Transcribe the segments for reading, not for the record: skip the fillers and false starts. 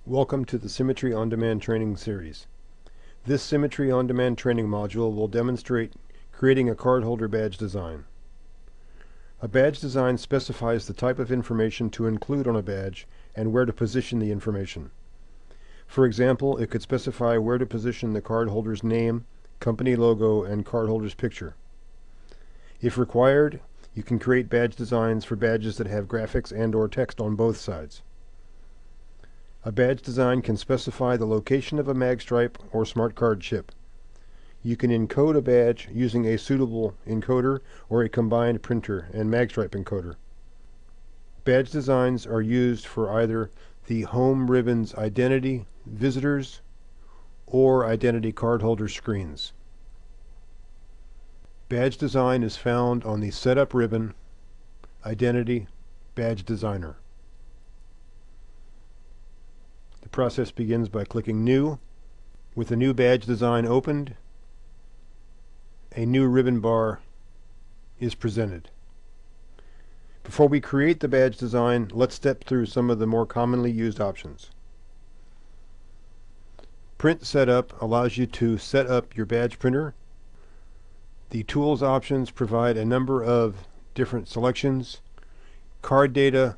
Welcome to the Symmetry On Demand training series. This Symmetry On Demand training module will demonstrate creating a cardholder badge design. A badge design specifies the type of information to include on a badge and where to position the information. For example, it could specify where to position the cardholder's name, company logo, and cardholder's picture. If required, you can create badge designs for badges that have graphics and/or text on both sides. A badge design can specify the location of a magstripe or smart card chip. You can encode a badge using a suitable encoder or a combined printer and magstripe encoder. Badge designs are used for either the home ribbon's identity, visitors, or identity cardholder screens. Badge design is found on the Setup ribbon, Identity, Badge Designer. The process begins by clicking New. With the new badge design opened, a new ribbon bar is presented. Before we create the badge design, let's step through some of the more commonly used options. Print Setup allows you to set up your badge printer. The Tools options provide a number of different selections. Card data,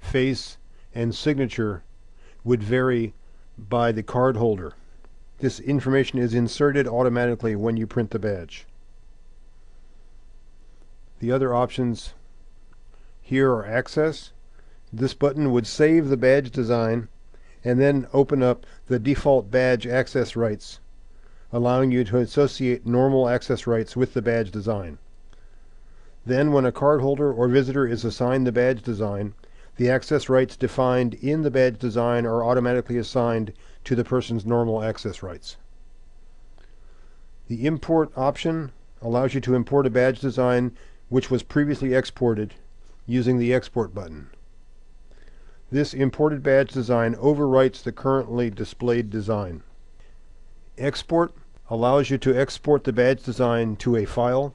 face, and signature would vary by the card holder. This information is inserted automatically when you print the badge. The other options here are Access. This button would save the badge design and then open up the default badge access rights, allowing you to associate normal access rights with the badge design. Then when a cardholder or visitor is assigned the badge design, the access rights defined in the badge design are automatically assigned to the person's normal access rights. The Import option allows you to import a badge design which was previously exported using the Export button. This imported badge design overwrites the currently displayed design. Export allows you to export the badge design to a file.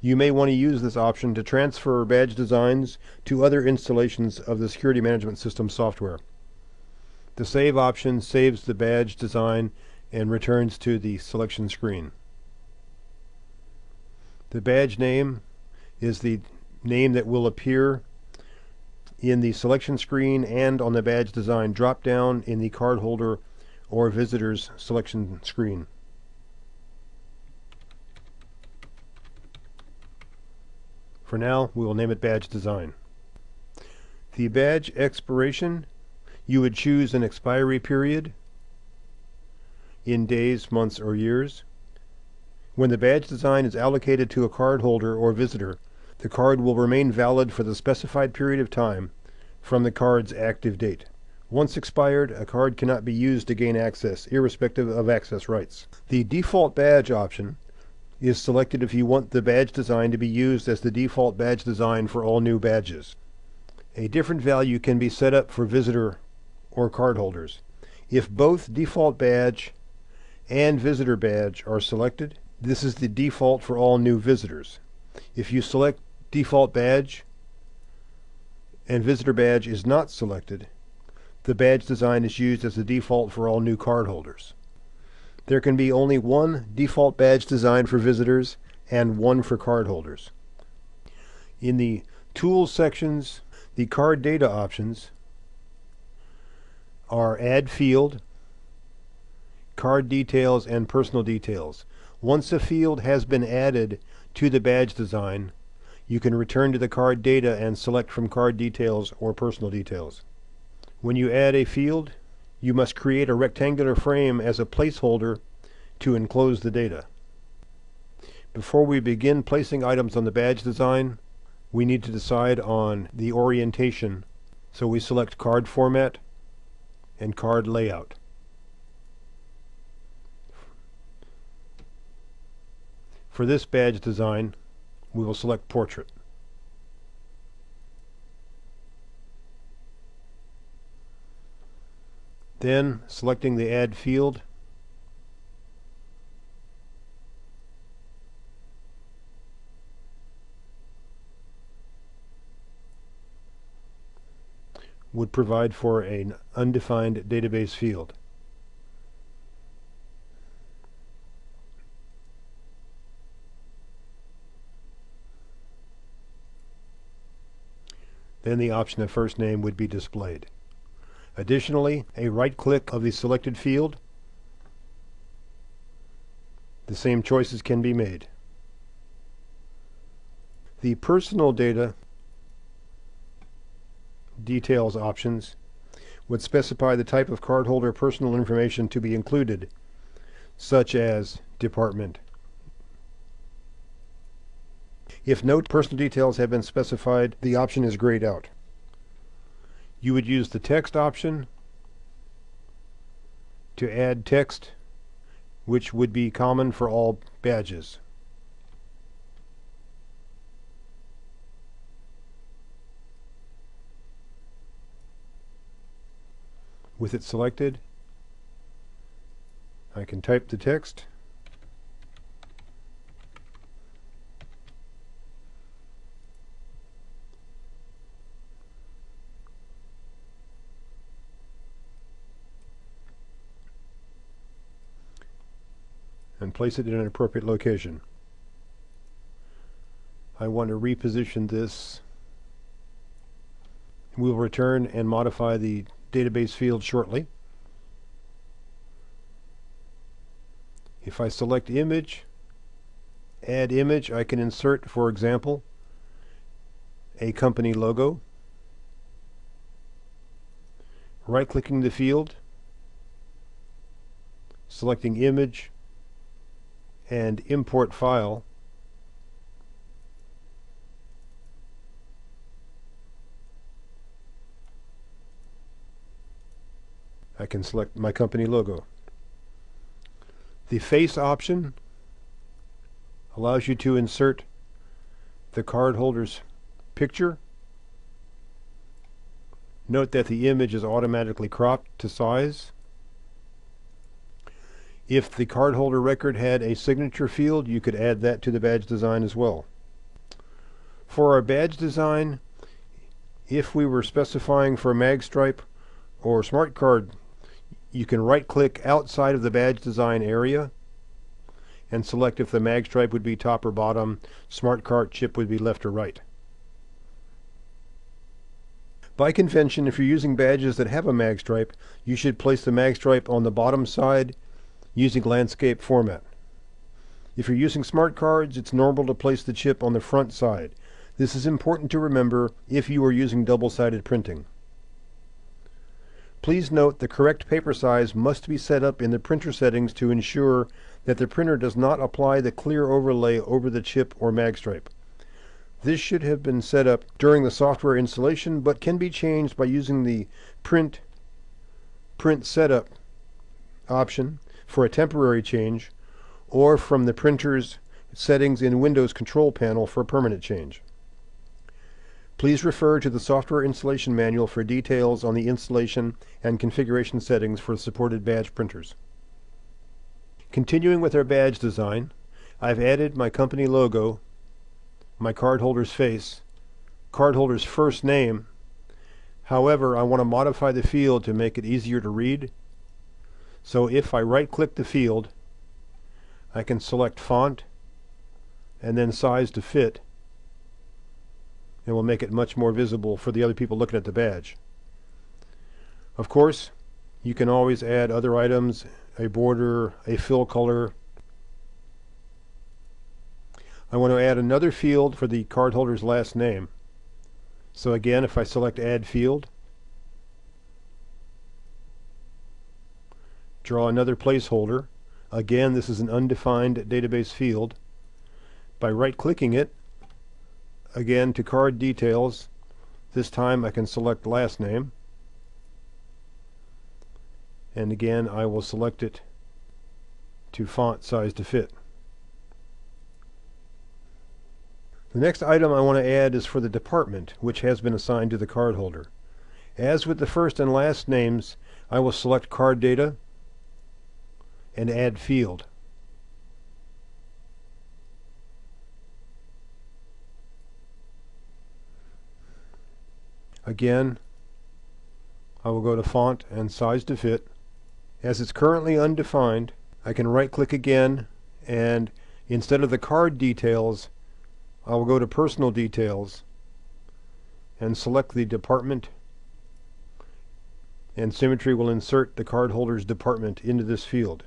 You may want to use this option to transfer badge designs to other installations of the security management system software. The Save option saves the badge design and returns to the selection screen. The badge name is the name that will appear in the selection screen and on the badge design drop-down in the cardholder or visitor's selection screen. For now, we will name it Badge Design. The badge expiration, you would choose an expiry period in days, months, or years. When the badge design is allocated to a cardholder or visitor, the card will remain valid for the specified period of time from the card's active date. Once expired, a card cannot be used to gain access, irrespective of access rights. The Default Badge option is selected if you want the badge design to be used as the default badge design for all new badges. A different value can be set up for visitor or cardholders. If both default badge and visitor badge are selected, this is the default for all new visitors. If you select default badge and visitor badge is not selected, the badge design is used as the default for all new cardholders. There can be only one default badge design for visitors and one for cardholders. In the Tools sections, the card data options are Add Field, Card Details, and Personal Details. Once a field has been added to the badge design, you can return to the card data and select from Card Details or Personal Details. When you add a field, you must create a rectangular frame as a placeholder to enclose the data. Before we begin placing items on the badge design, we need to decide on the orientation, so we select Card Format and Card Layout. For this badge design, we will select Portrait. Then, selecting the Add Field, would provide for an undefined database field. Then the option of first name would be displayed. Additionally, a right-click of the selected field, the same choices can be made. The personal data details options would specify the type of cardholder personal information to be included, such as department. If no personal details have been specified, the option is grayed out. You would use the text option to add text, which would be common for all badges. With it selected, I can type the text. And place it in an appropriate location. I want to reposition this. We'll return and modify the database field shortly. If I select image, add image, I can insert, for example, a company logo. Right-clicking the field, selecting image, and import file. I can select my company logo. The face option allows you to insert the cardholder's picture. Note that the image is automatically cropped to size. If the cardholder record had a signature field, you could add that to the badge design as well. For our badge design, if we were specifying for MagStripe or Smart Card, you can right-click outside of the badge design area and select if the MagStripe would be top or bottom, Smart Card chip would be left or right. By convention, if you're using badges that have a MagStripe, you should place the MagStripe on the bottom side using landscape format. If you're using smart cards, it's normal to place the chip on the front side. This is important to remember if you are using double-sided printing. Please note the correct paper size must be set up in the printer settings to ensure that the printer does not apply the clear overlay over the chip or MagStripe. This should have been set up during the software installation, but can be changed by using the Print Setup option for a temporary change, or from the printer's settings in Windows Control Panel for a permanent change. Please refer to the software installation manual for details on the installation and configuration settings for supported badge printers. Continuing with our badge design, I've added my company logo, my cardholder's face, cardholder's first name. However, I want to modify the field to make it easier to read. So if I right-click the field, I can select font and then size to fit. It will make it much more visible for the other people looking at the badge. Of course, you can always add other items, a border, a fill color. I want to add another field for the cardholder's last name. So again, if I select Add Field, draw another placeholder. Again, this is an undefined database field. By right-clicking it, again to Card Details, this time I can select last name. And again, I will select it to font size to fit. The next item I want to add is for the department, which has been assigned to the cardholder. As with the first and last names, I will select Card Data and Add Field. Again, I will go to Font and Size to Fit. As it's currently undefined, I can right-click again, and instead of the card details, I will go to Personal Details and select the department, and Symmetry will insert the cardholder's department into this field.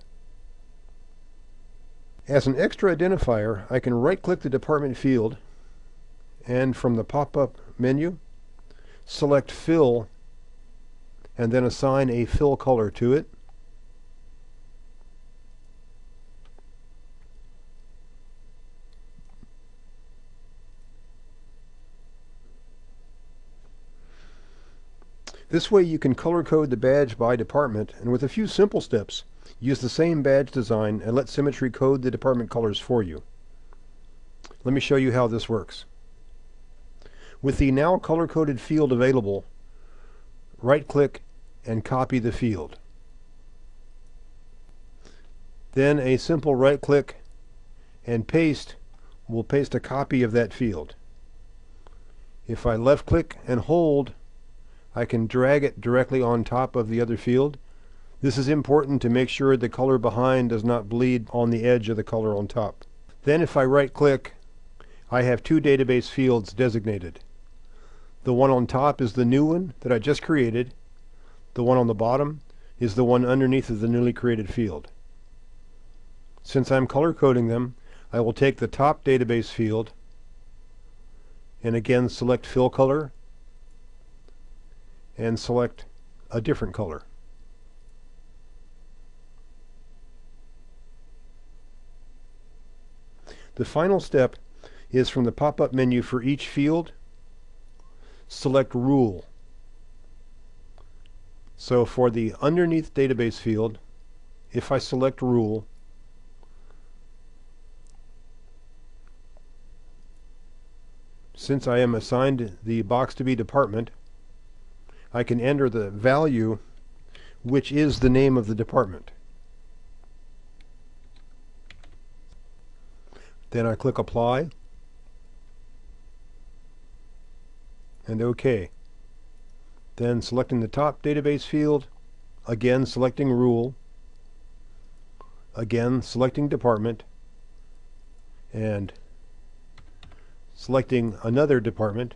As an extra identifier, I can right-click the department field, and from the pop-up menu, select Fill, and then assign a fill color to it. This way you can color code the badge by department, and with a few simple steps, use the same badge design and let Symmetry code the department colors for you. Let me show you how this works. With the now color-coded field available, right-click and copy the field. Then a simple right-click and paste will paste a copy of that field. If I left-click and hold, I can drag it directly on top of the other field. This is important to make sure the color behind does not bleed on the edge of the color on top. Then if I right-click, I have two database fields designated. The one on top is the new one that I just created. The one on the bottom is the one underneath of the newly created field. Since I'm color coding them, I will take the top database field and again select Fill Color and select a different color. The final step is from the pop-up menu for each field, select Rule. So for the underneath database field, if I select Rule, since I am assigned the box to be department, I can enter the value which is the name of the department. Then I click Apply and OK. Then selecting the top database field, again selecting Rule, again selecting Department, and selecting another department,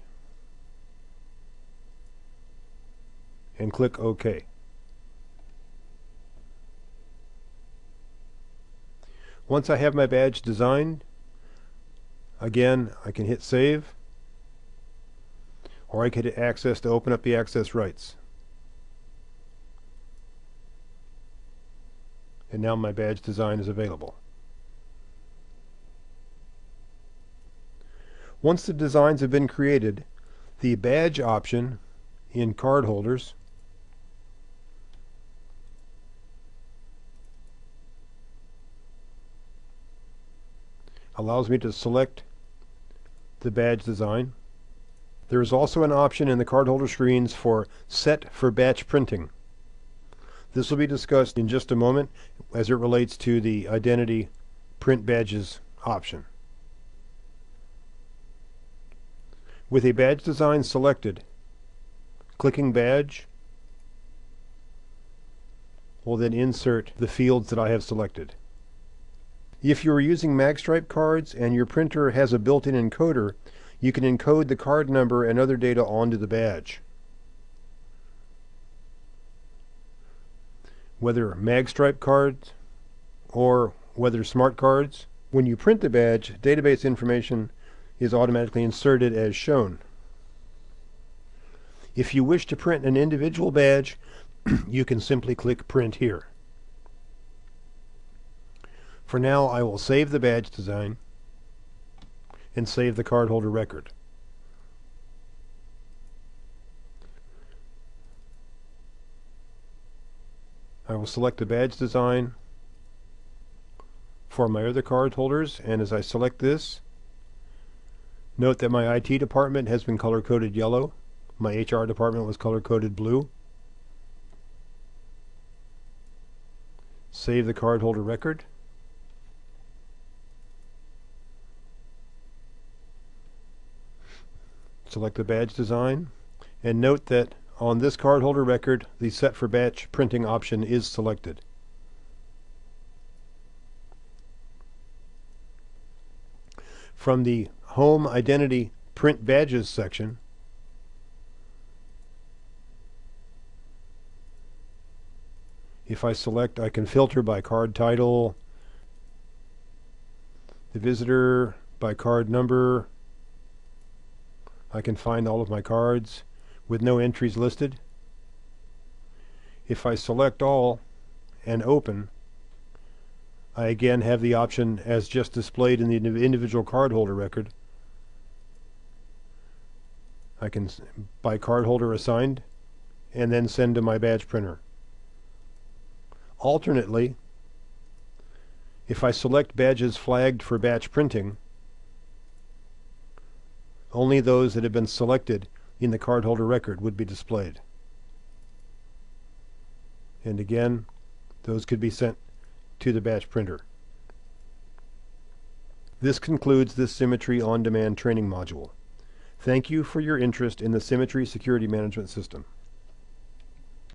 and click OK. Once I have my badge designed, again I can hit Save, or I can hit Access to open up the access rights. And now my badge design is available. Once the designs have been created, the badge option in card holders allows me to select the badge design. There is also an option in the cardholder screens for Set for Batch Printing. This will be discussed in just a moment as it relates to the Identity Print Badges option. With a badge design selected, clicking Badge will then insert the fields that I have selected. If you are using Magstripe cards and your printer has a built-in encoder, you can encode the card number and other data onto the badge. Whether Magstripe cards or whether smart cards, when you print the badge, database information is automatically inserted as shown. If you wish to print an individual badge, you can simply click Print here. For now, I will save the badge design and save the cardholder record. I will select the badge design for my other card holders, and as I select this, note that my IT department has been color-coded yellow. My HR department was color-coded blue. Save the cardholder record. Select the badge design, and note that on this cardholder record, the Set for Batch Printing option is selected. From the Home Identity Print Badges section, if I select, I can filter by card title, the visitor by card number. I can find all of my cards with no entries listed. If I select all and open, I again have the option as just displayed in the individual cardholder record. I can by cardholder assigned and then send to my badge printer. Alternately, if I select badges flagged for batch printing, only those that have been selected in the cardholder record would be displayed. And again, those could be sent to the batch printer. This concludes this Symmetry On Demand training module. Thank you for your interest in the Symmetry Security Management System.